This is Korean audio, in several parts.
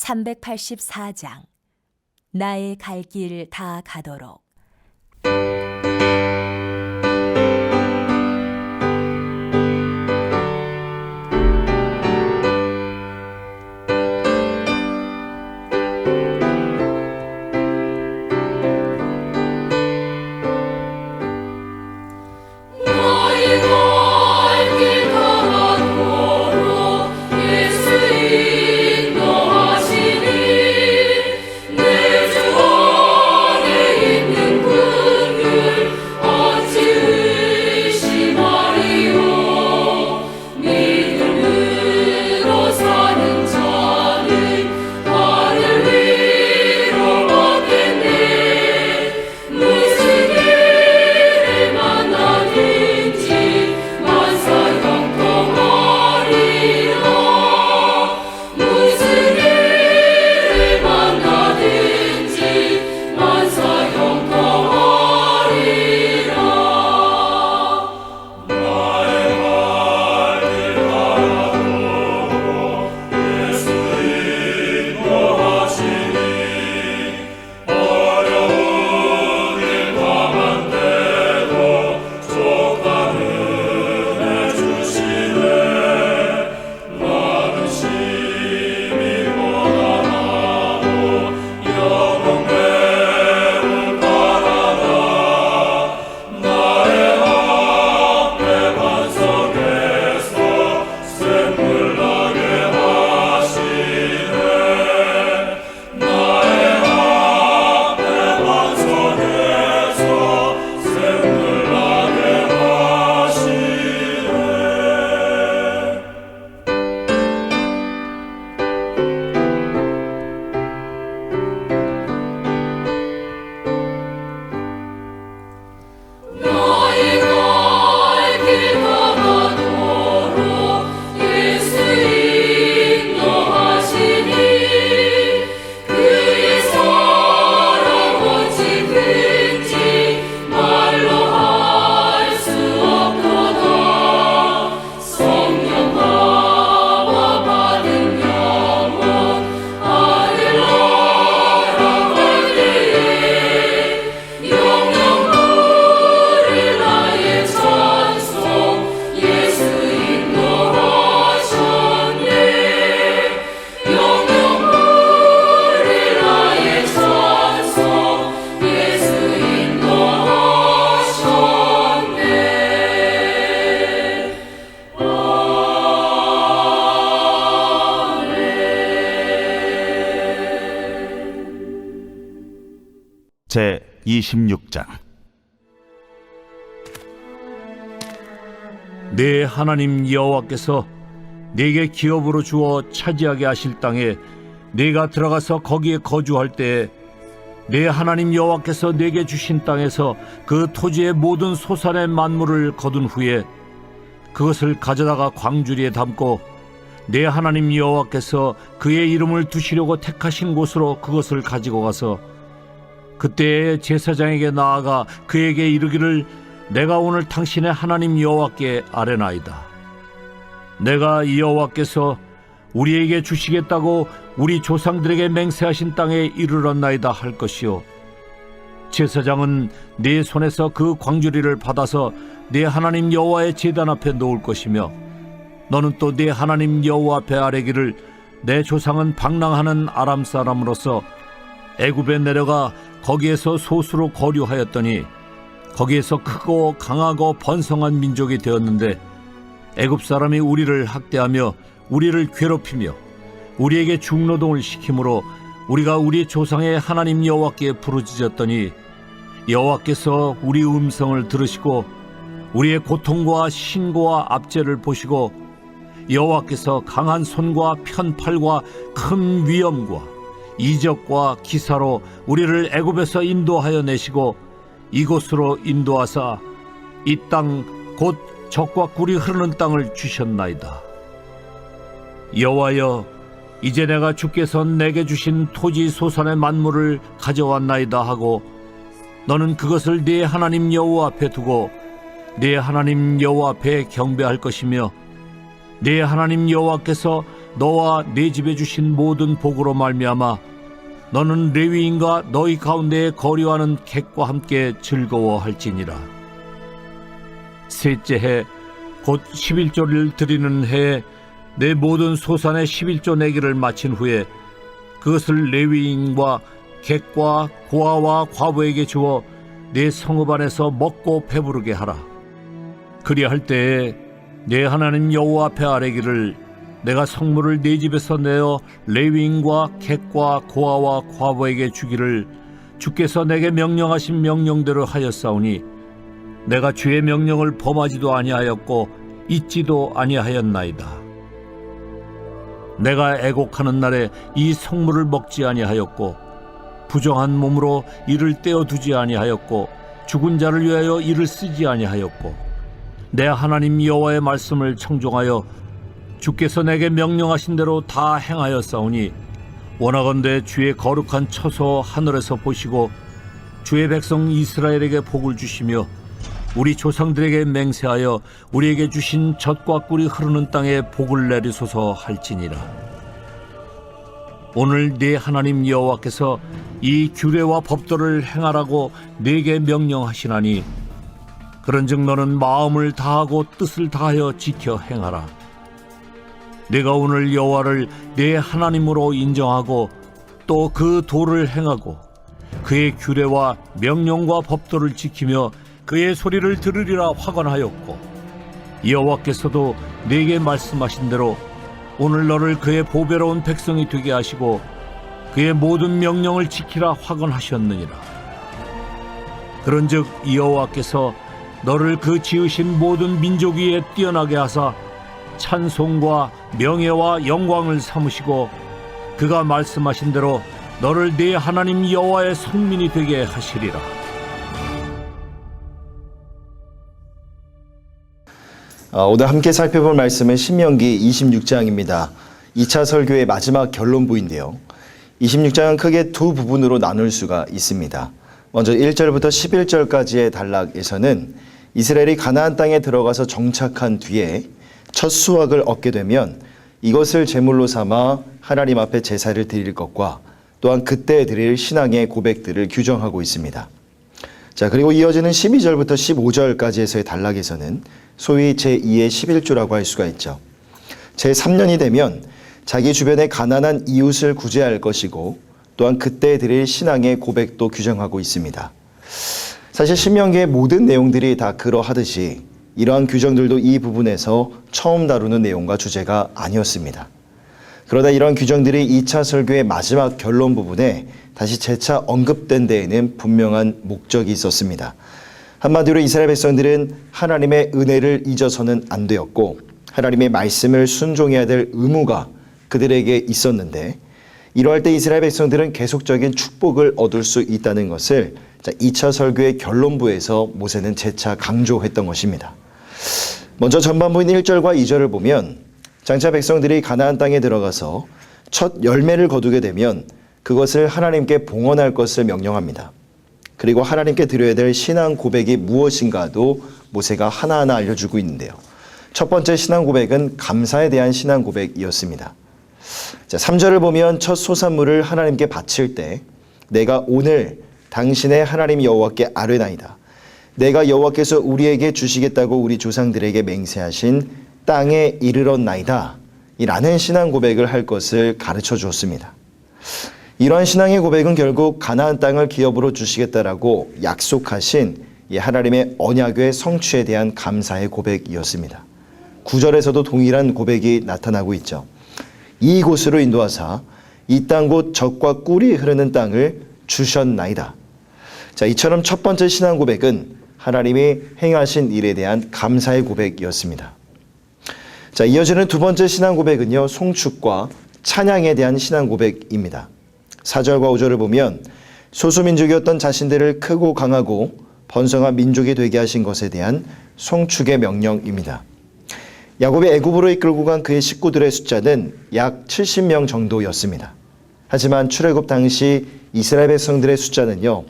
384장 나의 갈 길 다 가도록. 제 26장. 내 하나님 여호와께서 네게 기업으로 주어 차지하게 하실 땅에 네가 들어가서 거기에 거주할 때에 내 하나님 여호와께서 네게 주신 땅에서 그 토지의 모든 소산의 만물을 거둔 후에 그것을 가져다가 광주리에 담고 내 하나님 여호와께서 그의 이름을 두시려고 택하신 곳으로 그것을 가지고 가서 그때에 제사장에게 나아가 그에게 이르기를 내가 오늘 당신의 하나님 여호와께 아뢰나이다. 내가 여호와께서 우리에게 주시겠다고 우리 조상들에게 맹세하신 땅에 이르렀나이다 할 것이요, 제사장은 네 손에서 그 광주리를 받아서 네 하나님 여호와의 제단 앞에 놓을 것이며 너는 또 네 하나님 여호와 앞에 아뢰기를 내 조상은 방랑하는 아람 사람으로서 애굽에 내려가 거기에서 소수로 거류하였더니 거기에서 크고 강하고 번성한 민족이 되었는데 애굽 사람이 우리를 학대하며 우리를 괴롭히며 우리에게 중노동을 시키므로 우리가 우리 조상의 하나님 여호와께 부르짖었더니 여호와께서 우리 음성을 들으시고 우리의 고통과 신고와 압제를 보시고 여호와께서 강한 손과 편팔과 큰 위엄과 이적과 기사로 우리를 애굽에서 인도하여 내시고 이곳으로 인도하사 이 땅 곧 젖과 꿀이 흐르는 땅을 주셨나이다. 여호와여, 이제 내가 주께서 내게 주신 토지 소산의 만물을 가져왔나이다 하고 너는 그것을 네 하나님 여호와 앞에 두고 네 하나님 여호와 앞에 경배할 것이며 네 하나님 여호와께서 너와 네 집에 주신 모든 복으로 말미암아 너는 레위인과 너희 가운데에 거류하는 객과 함께 즐거워할지니라. 셋째 해 곧 11조를 드리는 해에 내 모든 소산의 11조 내기를 마친 후에 그것을 레위인과 객과 고아와 과부에게 주어 내 성읍 안에서 먹고 배부르게 하라. 그리할 때에 내 하나님 여호와 앞에 아뢰기를 내가 성물을 네 집에서 내어 레위인과 객과 고아와 과부에게 주기를 주께서 내게 명령하신 명령대로 하였사오니 내가 주의 명령을 범하지도 아니하였고 잊지도 아니하였나이다. 내가 애곡하는 날에 이 성물을 먹지 아니하였고 부정한 몸으로 이를 떼어두지 아니하였고 죽은 자를 위하여 이를 쓰지 아니하였고 내 하나님 여호와의 말씀을 청종하여 주께서 내게 명령하신 대로 다 행하였사오니 원하건대 주의 거룩한 처소 하늘에서 보시고 주의 백성 이스라엘에게 복을 주시며 우리 조상들에게 맹세하여 우리에게 주신 젖과 꿀이 흐르는 땅에 복을 내리소서 할지니라. 오늘 네 하나님 여호와께서 이 규례와 법도를 행하라고 네게 명령하시나니 그런즉 너는 마음을 다하고 뜻을 다하여 지켜 행하라. 네가 오늘 여호와를 네 하나님으로 인정하고 또 그 도를 행하고 그의 규례와 명령과 법도를 지키며 그의 소리를 들으리라 확언하였고 여호와께서도 네게 말씀하신 대로 오늘 너를 그의 보배로운 백성이 되게 하시고 그의 모든 명령을 지키라 확언하셨느니라. 그런즉 여호와께서 너를 그 지으신 모든 민족 위에 뛰어나게 하사 찬송과 명예와 영광을 삼으시고 그가 말씀하신 대로 너를 네 하나님 여호와의 성민이 되게 하시리라. 오늘 함께 살펴볼 말씀은 신명기 26장입니다. 2차 설교의 마지막 결론부인데요. 26장은 크게 두 부분으로 나눌 수가 있습니다. 먼저 1절부터 11절까지의 단락에서는 이스라엘이 가나안 땅에 들어가서 정착한 뒤에 첫 수확을 얻게 되면 이것을 제물로 삼아 하나님 앞에 제사를 드릴 것과 또한 그때 드릴 신앙의 고백들을 규정하고 있습니다. 자, 그리고 이어지는 12절부터 15절까지에서의 단락에서는 소위 제2의 11조라고 할 수가 있죠. 제3년이 되면 자기 주변의 가난한 이웃을 구제할 것이고 또한 그때 드릴 신앙의 고백도 규정하고 있습니다. 사실 신명기의 모든 내용들이 다 그러하듯이 이러한 규정들도 이 부분에서 처음 다루는 내용과 주제가 아니었습니다. 그러다 이러한 규정들이 2차 설교의 마지막 결론 부분에 다시 재차 언급된 데에는 분명한 목적이 있었습니다. 한마디로 이스라엘 백성들은 하나님의 은혜를 잊어서는 안 되었고 하나님의 말씀을 순종해야 될 의무가 그들에게 있었는데 이러할 때 이스라엘 백성들은 계속적인 축복을 얻을 수 있다는 것을 2차 설교의 결론부에서 모세는 재차 강조했던 것입니다. 먼저 전반부인 1절과 2절을 보면 장차 백성들이 가나안 땅에 들어가서 첫 열매를 거두게 되면 그것을 하나님께 봉헌할 것을 명령합니다. 그리고 하나님께 드려야 될 신앙 고백이 무엇인가도 모세가 하나하나 알려주고 있는데요. 첫 번째 신앙 고백은 감사에 대한 신앙 고백이었습니다. 자, 3절을 보면 첫 소산물을 하나님께 바칠 때 내가 오늘 당신의 하나님 여호와께 아뢰나이다. 내가 여호와께서 우리에게 주시겠다고 우리 조상들에게 맹세하신 땅에 이르렀나이다. 이라는 신앙 고백을 할 것을 가르쳐 주었습니다. 이러한 신앙의 고백은 결국 가나안 땅을 기업으로 주시겠다라고 약속하신 하나님의 언약의 성취에 대한 감사의 고백이었습니다. 9절에서도 동일한 고백이 나타나고 있죠. 이곳으로 인도하사 이 땅 곧 젖과 꿀이 흐르는 땅을 주셨나이다. 자, 이처럼 첫 번째 신앙 고백은 하나님이 행하신 일에 대한 감사의 고백이었습니다. 자, 이어지는 두 번째 신앙 고백은요, 송축과 찬양에 대한 신앙 고백입니다. 4절과 5절을 보면 소수민족이었던 자신들을 크고 강하고 번성한 민족이 되게 하신 것에 대한 송축의 명령입니다. 야곱이 애굽으로 이끌고 간 그의 식구들의 숫자는 약 70명 정도였습니다. 하지만 출애굽 당시 이스라엘 백성들의 숫자는요,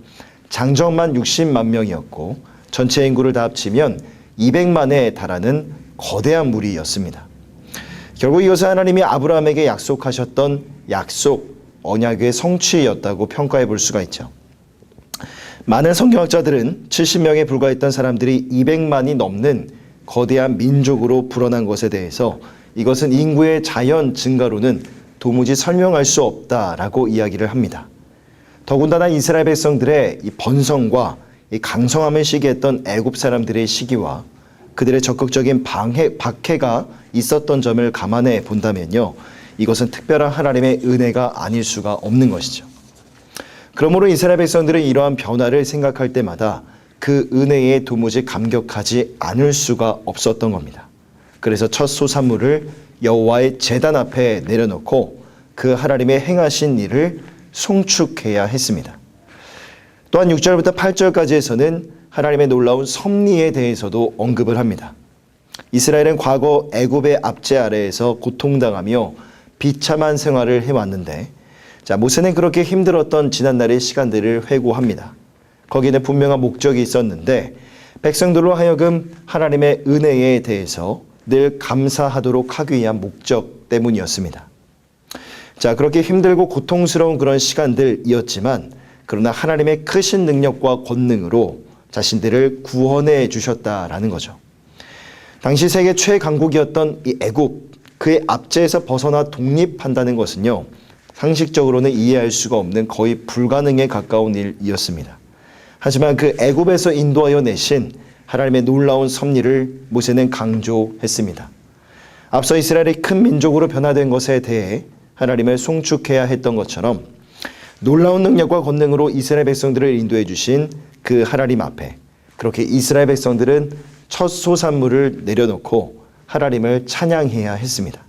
장정만 60만 명이었고 전체 인구를 다 합치면 200만에 달하는 거대한 무리였습니다. 결국 이것은 하나님이 아브라함에게 약속하셨던 약속, 언약의 성취였다고 평가해 볼 수가 있죠. 많은 성경학자들은 70명에 불과했던 사람들이 200만이 넘는 거대한 민족으로 불어난 것에 대해서 이것은 인구의 자연 증가로는 도무지 설명할 수 없다라고 이야기를 합니다. 더군다나 이스라엘 백성들의 이 번성과 이 강성함을 시기했던 애굽 사람들의 시기와 그들의 적극적인 박해가 있었던 점을 감안해 본다면요, 이것은 특별한 하나님의 은혜가 아닐 수가 없는 것이죠. 그러므로 이스라엘 백성들은 이러한 변화를 생각할 때마다 그 은혜에 도무지 감격하지 않을 수가 없었던 겁니다. 그래서 첫 소산물을 여호와의 제단 앞에 내려놓고 그 하나님의 행하신 일을 송축해야 했습니다. 또한 6절부터 8절까지에서는 하나님의 놀라운 섭리에 대해서도 언급을 합니다. 이스라엘은 과거 애굽의 압제 아래에서 고통당하며 비참한 생활을 해왔는데, 모세는 그렇게 힘들었던 지난날의 시간들을 회고합니다. 거기는 분명한 목적이 있었는데 백성들로 하여금 하나님의 은혜에 대해서 늘 감사하도록 하기 위한 목적 때문이었습니다. 그렇게 힘들고 고통스러운 그런 시간들이었지만, 그러나 하나님의 크신 능력과 권능으로 자신들을 구원해 주셨다라는 거죠. 당시 세계 최강국이었던 이 애굽, 그의 압제에서 벗어나 독립한다는 것은요, 상식적으로는 이해할 수가 없는 거의 불가능에 가까운 일이었습니다. 하지만 그 애굽에서 인도하여 내신 하나님의 놀라운 섭리를 모세는 강조했습니다. 앞서 이스라엘이 큰 민족으로 변화된 것에 대해 하나님을 송축해야 했던 것처럼 놀라운 능력과 권능으로 이스라엘 백성들을 인도해 주신 그 하나님 앞에 그렇게 이스라엘 백성들은 첫 소산물을 내려놓고 하나님을 찬양해야 했습니다.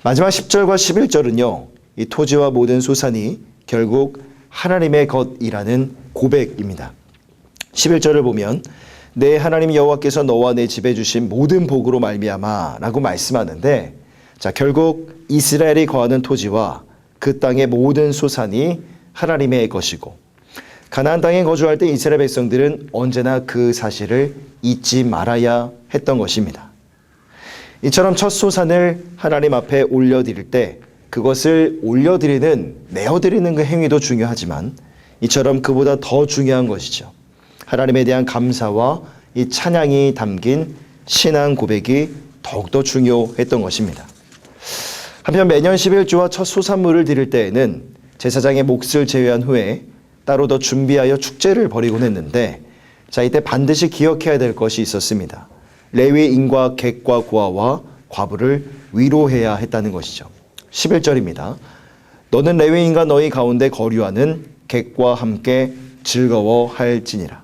마지막 10절과 11절은요, 이 토지와 모든 소산이 결국 하나님의 것이라는 고백입니다. 11절을 보면 내 하나님 여호와께서 너와 내 집에 주신 모든 복으로 말미암아 라고 말씀하는데, 결국 이스라엘이 거하는 토지와 그 땅의 모든 소산이 하나님의 것이고, 가나안 땅에 거주할 때 이스라엘 백성들은 언제나 그 사실을 잊지 말아야 했던 것입니다. 이처럼 첫 소산을 하나님 앞에 올려드릴 때 그것을 내어드리는 그 행위도 중요하지만, 이처럼 그보다 더 중요한 것이죠. 하나님에 대한 감사와 이 찬양이 담긴 신앙 고백이 더욱더 중요했던 것입니다. 한편 매년 11조와 첫 소산물을 드릴 때에는 제사장의 몫을 제외한 후에 따로 더 준비하여 축제를 벌이곤 했는데, 이때 반드시 기억해야 될 것이 있었습니다. 레위인과 객과 고아와 과부를 위로해야 했다는 것이죠. 11절입니다. 너는 레위인과 너희 가운데 거류하는 객과 함께 즐거워할지니라.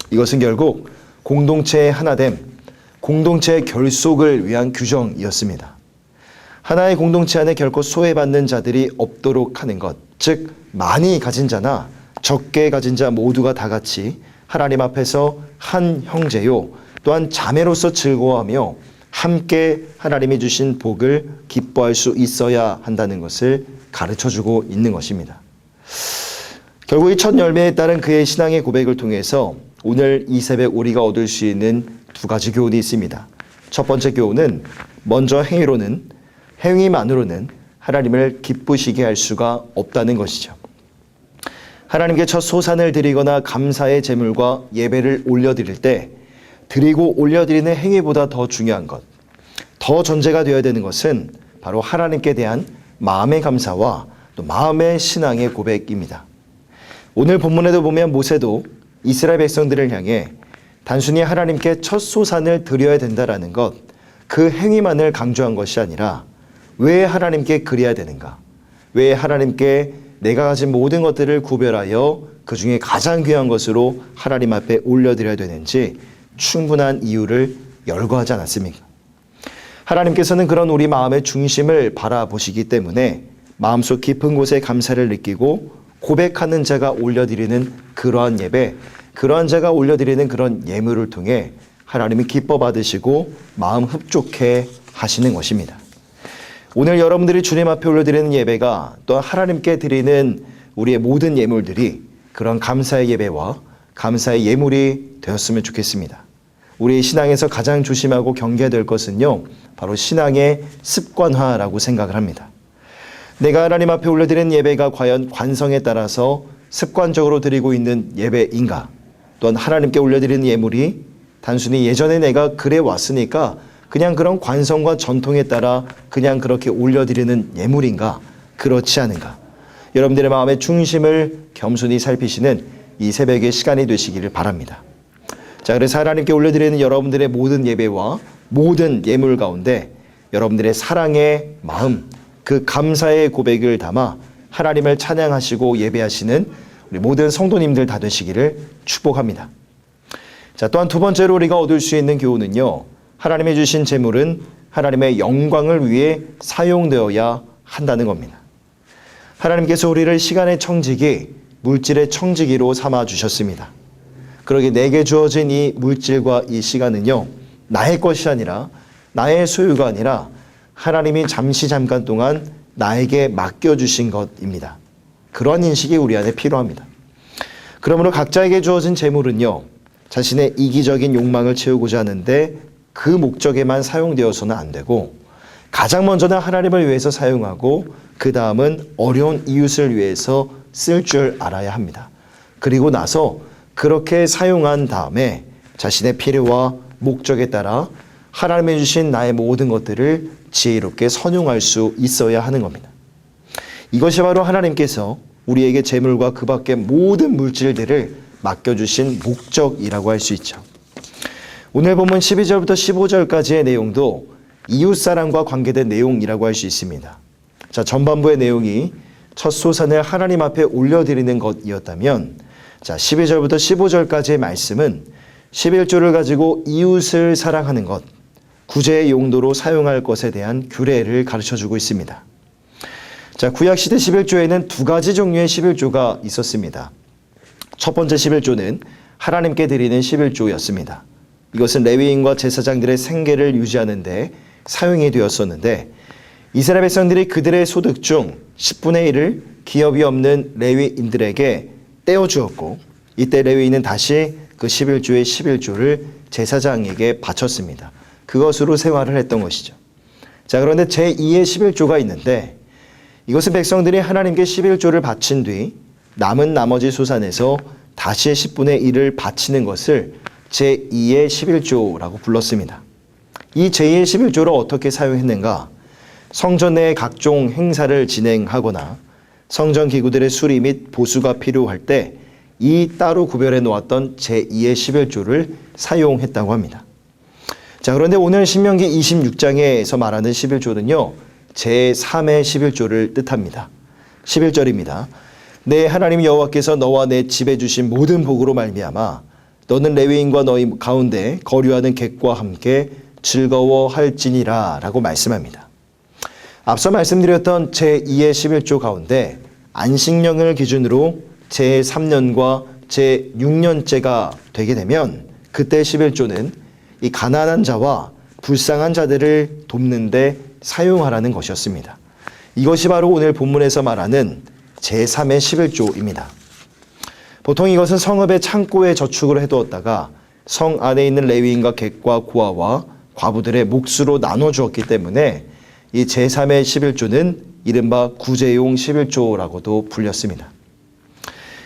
이것은 결국 공동체의 하나됨, 공동체의 결속을 위한 규정이었습니다. 하나의 공동체 안에 결코 소외받는 자들이 없도록 하는 것, 즉 많이 가진 자나 적게 가진 자 모두가 다 같이 하나님 앞에서 한 형제요 또한 자매로서 즐거워하며 함께 하나님이 주신 복을 기뻐할 수 있어야 한다는 것을 가르쳐주고 있는 것입니다. 결국 이 첫 열매에 따른 그의 신앙의 고백을 통해서 오늘 이 새벽 우리가 얻을 수 있는 두 가지 교훈이 있습니다. 첫 번째 교훈은 먼저 행위만으로는 하나님을 기쁘시게 할 수가 없다는 것이죠. 하나님께 첫 소산을 드리거나 감사의 제물과 예배를 올려드릴 때 드리고 올려드리는 행위보다 더 중요한 것, 더 전제가 되어야 되는 것은 바로 하나님께 대한 마음의 감사와 또 마음의 신앙의 고백입니다. 오늘 본문에도 보면 모세도 이스라엘 백성들을 향해 단순히 하나님께 첫 소산을 드려야 된다라는 것, 그 행위만을 강조한 것이 아니라 왜 하나님께 그래야 되는가? 왜 하나님께 내가 가진 모든 것들을 구별하여 그 중에 가장 귀한 것으로 하나님 앞에 올려드려야 되는지 충분한 이유를 열거하지 않았습니까? 하나님께서는 그런 우리 마음의 중심을 바라보시기 때문에 마음속 깊은 곳에 감사를 느끼고 고백하는 자가 올려드리는 그러한 예배, 그러한 자가 올려드리는 그런 예물을 통해 하나님이 기뻐 받으시고 마음 흡족해 하시는 것입니다. 오늘 여러분들이 주님 앞에 올려드리는 예배가 또 하나님께 드리는 우리의 모든 예물들이 그런 감사의 예배와 감사의 예물이 되었으면 좋겠습니다. 우리 신앙에서 가장 조심하고 경계해야 될 것은요, 바로 신앙의 습관화라고 생각을 합니다. 내가 하나님 앞에 올려드리는 예배가 과연 관성에 따라서 습관적으로 드리고 있는 예배인가? 또한 하나님께 올려드리는 예물이 단순히 예전에 내가 그래 왔으니까 그냥 그런 관성과 전통에 따라 그냥 그렇게 올려드리는 예물인가? 그렇지 않은가? 여러분들의 마음의 중심을 겸손히 살피시는 이 새벽의 시간이 되시기를 바랍니다. 자, 그래서 하나님께 올려드리는 여러분들의 모든 예배와 모든 예물 가운데 여러분들의 사랑의 마음, 그 감사의 고백을 담아 하나님을 찬양하시고 예배하시는 우리 모든 성도님들 다 되시기를 축복합니다. 자, 또한 두 번째로 우리가 얻을 수 있는 교훈은요, 하나님이 주신 재물은 하나님의 영광을 위해 사용되어야 한다는 겁니다. 하나님께서 우리를 시간의 청지기, 물질의 청지기로 삼아 주셨습니다. 그러기에 내게 주어진 이 물질과 이 시간은요, 나의 것이 아니라, 나의 소유가 아니라 하나님이 잠깐 동안 나에게 맡겨주신 것입니다. 그러한 인식이 우리 안에 필요합니다. 그러므로 각자에게 주어진 재물은요, 자신의 이기적인 욕망을 채우고자 하는데 그 목적에만 사용되어서는 안 되고, 가장 먼저는 하나님을 위해서 사용하고 그 다음은 어려운 이웃을 위해서 쓸 줄 알아야 합니다. 그리고 나서 그렇게 사용한 다음에 자신의 필요와 목적에 따라 하나님이 주신 나의 모든 것들을 지혜롭게 선용할 수 있어야 하는 겁니다. 이것이 바로 하나님께서 우리에게 재물과 그 밖의 모든 물질들을 맡겨주신 목적이라고 할 수 있죠. 오늘 본문 12절부터 15절까지의 내용도 이웃사랑과 관계된 내용이라고 할 수 있습니다. 자, 전반부의 내용이 첫 소산을 하나님 앞에 올려드리는 것이었다면, 자, 12절부터 15절까지의 말씀은 11조를 가지고 이웃을 사랑하는 것, 구제의 용도로 사용할 것에 대한 규례를 가르쳐주고 있습니다. 자, 구약시대 11조에는 두 가지 종류의 11조가 있었습니다. 첫 번째 11조는 하나님께 드리는 11조였습니다. 이것은 레위인과 제사장들의 생계를 유지하는 데 사용이 되었었는데, 이스라엘 백성들이 그들의 소득 중 10분의 1을 기업이 없는 레위인들에게 떼어주었고, 이때 레위인은 다시 그 11조의 11조를 제사장에게 바쳤습니다. 그것으로 생활을 했던 것이죠. 자, 그런데 제2의 11조가 있는데, 이것은 백성들이 하나님께 11조를 바친 뒤 남은 나머지 소산에서 다시 10분의 1을 바치는 것을 제2의 11조라고 불렀습니다. 이 제2의 11조를 어떻게 사용했는가? 성전 내의 각종 행사를 진행하거나 성전 기구들의 수리 및 보수가 필요할 때 이 따로 구별해 놓았던 제2의 11조를 사용했다고 합니다. 자, 그런데 오늘 신명기 26장에서 말하는 11조는요, 제3의 11조를 뜻합니다. 11절입니다. 내 하나님 여호와께서 너와 내 집에 주신 모든 복으로 말미암아 너는 레위인과 너희 가운데 거류하는 객과 함께 즐거워할지니라 라고 말씀합니다. 앞서 말씀드렸던 제2의 11조 가운데 안식년을 기준으로 제3년과 제6년째가 되게 되면 그때 11조는 이 가난한 자와 불쌍한 자들을 돕는 데 사용하라는 것이었습니다. 이것이 바로 오늘 본문에서 말하는 제3의 11조입니다. 보통 이것은 성읍의 창고에 저축을 해두었다가 성 안에 있는 레위인과 객과 고아와 과부들의 몫으로 나눠주었기 때문에 이 제3의 11조는 이른바 구제용 11조라고도 불렸습니다.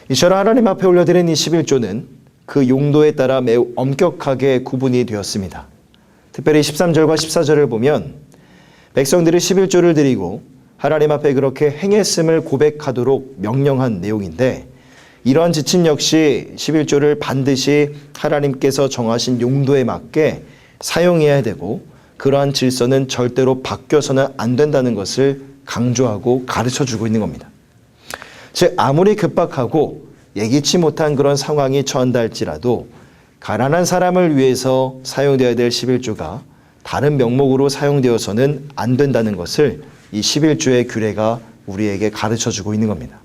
이처럼 하나님 앞에 올려드린 이 11조는 그 용도에 따라 매우 엄격하게 구분이 되었습니다. 특별히 13절과 14절을 보면 백성들이 11조를 드리고 하나님 앞에 그렇게 행했음을 고백하도록 명령한 내용인데, 이러한 지침 역시 11조를 반드시 하나님께서 정하신 용도에 맞게 사용해야 되고, 그러한 질서는 절대로 바뀌어서는 안 된다는 것을 강조하고 가르쳐주고 있는 겁니다. 즉, 아무리 급박하고 예기치 못한 그런 상황이 처한다 할지라도 가난한 사람을 위해서 사용되어야 될 11조가 다른 명목으로 사용되어서는 안 된다는 것을 이 11조의 규례가 우리에게 가르쳐주고 있는 겁니다.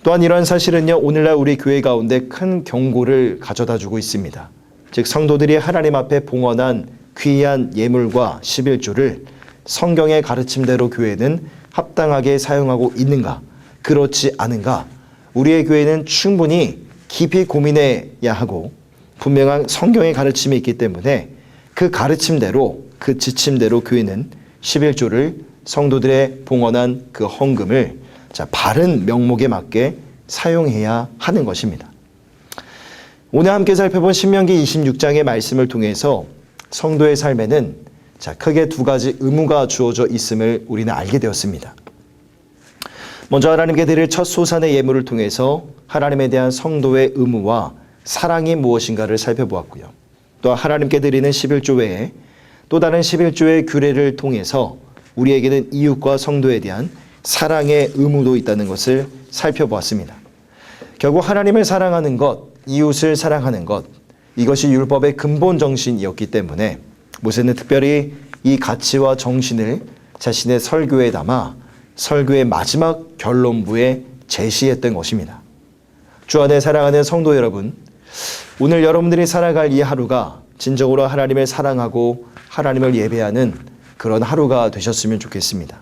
또한 이러한 사실은요, 오늘날 우리 교회 가운데 큰 경고를 가져다 주고 있습니다. 즉, 성도들이 하나님 앞에 봉헌한 귀한 예물과 11조를 성경의 가르침대로 교회는 합당하게 사용하고 있는가, 그렇지 않은가, 우리의 교회는 충분히 깊이 고민해야 하고, 분명한 성경의 가르침이 있기 때문에 그 가르침대로, 그 지침대로 교회는 11조를 성도들의 봉헌한 그 헌금을 바른 명목에 맞게 사용해야 하는 것입니다. 오늘 함께 살펴본 신명기 26장의 말씀을 통해서 성도의 삶에는 크게 두 가지 의무가 주어져 있음을 우리는 알게 되었습니다. 먼저 하나님께 드릴 첫 소산의 예물을 통해서 하나님에 대한 성도의 의무와 사랑이 무엇인가를 살펴보았고요. 또 하나님께 드리는 11조 외에 또 다른 11조의 규례를 통해서 우리에게는 이웃과 성도에 대한 사랑의 의무도 있다는 것을 살펴보았습니다. 결국 하나님을 사랑하는 것, 이웃을 사랑하는 것, 이것이 율법의 근본 정신이었기 때문에 모세는 특별히 이 가치와 정신을 자신의 설교에 담아 설교의 마지막 결론부에 제시했던 것입니다. 주 안에 사랑하는 성도 여러분, 오늘 여러분들이 살아갈 이 하루가 진정으로 하나님을 사랑하고 하나님을 예배하는 그런 하루가 되셨으면 좋겠습니다.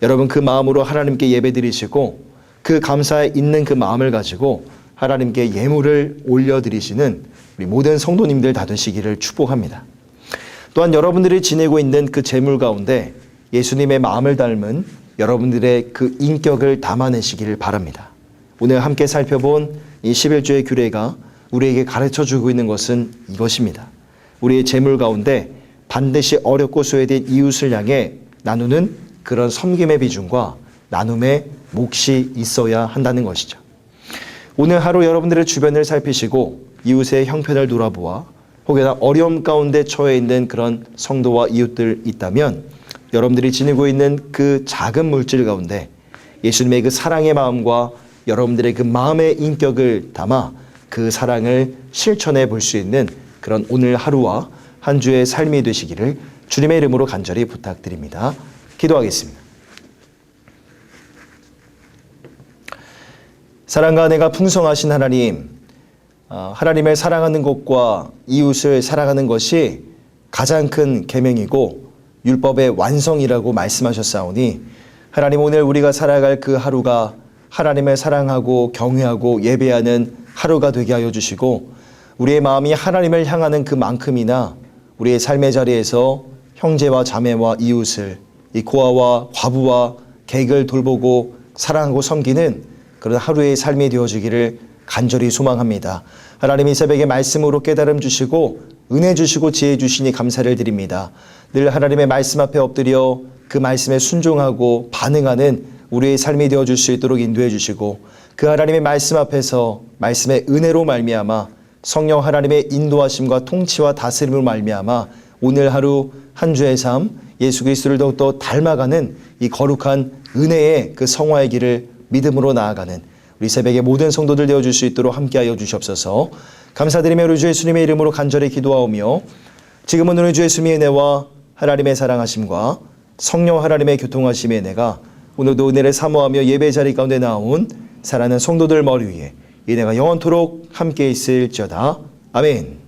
여러분 그 마음으로 하나님께 예배드리시고 그 감사에 있는 그 마음을 가지고 하나님께 예물을 올려드리시는 우리 모든 성도님들 다 되시기를 축복합니다. 또한 여러분들이 지내고 있는 그 재물 가운데 예수님의 마음을 닮은 여러분들의 그 인격을 담아내시기를 바랍니다. 오늘 함께 살펴본 이 11조의 규례가 우리에게 가르쳐주고 있는 것은 이것입니다. 우리의 재물 가운데 반드시 어렵고 소외된 이웃을 향해 나누는 그런 섬김의 비중과 나눔의 몫이 있어야 한다는 것이죠. 오늘 하루 여러분들의 주변을 살피시고 이웃의 형편을 돌아보아 혹여나 어려움 가운데 처해 있는 그런 성도와 이웃들 있다면 여러분들이 지니고 있는 그 작은 물질 가운데 예수님의 그 사랑의 마음과 여러분들의 그 마음의 인격을 담아 그 사랑을 실천해 볼 수 있는 그런 오늘 하루와 한 주의 삶이 되시기를 주님의 이름으로 간절히 부탁드립니다. 기도하겠습니다. 사랑과 은혜가 풍성하신 하나님, 하나님을 사랑하는 것과 이웃을 사랑하는 것이 가장 큰 계명이고 율법의 완성이라고 말씀하셨사오니 하나님 오늘 우리가 살아갈 그 하루가 하나님을 사랑하고 경외하고 예배하는 하루가 되게 하여 주시고 우리의 마음이 하나님을 향하는 그만큼이나 우리의 삶의 자리에서 형제와 자매와 이웃을 이 고아와 과부와 객을 돌보고 사랑하고 섬기는 그런 하루의 삶이 되어지기를 간절히 소망합니다. 하나님 이 새벽에 말씀으로 깨달음 주시고 은혜 주시고 지혜 주시니 감사를 드립니다. 늘 하나님의 말씀 앞에 엎드려 그 말씀에 순종하고 반응하는 우리의 삶이 되어줄 수 있도록 인도해 주시고 그 하나님의 말씀 앞에서 말씀의 은혜로 말미암아 성령 하나님의 인도하심과 통치와 다스림으로 말미암아 오늘 하루 한 주의 삶 예수 그리스도를 더욱더 닮아가는 이 거룩한 은혜의 그 성화의 길을 믿음으로 나아가는 우리 새벽의 모든 성도들 되어줄 수 있도록 함께하여 주시옵소서. 감사드리며 우리 주 예수님의 이름으로 간절히 기도하오며 지금은 우리 주 예수님의 은혜와 하나님의 사랑하심과 성령 하나님의 교통하심의 은혜가 오늘도 은혜를 사모하며 예배 자리 가운데 나온 사랑하는 성도들 머리 위에 은혜가 영원토록 함께 있을지어다. 아멘.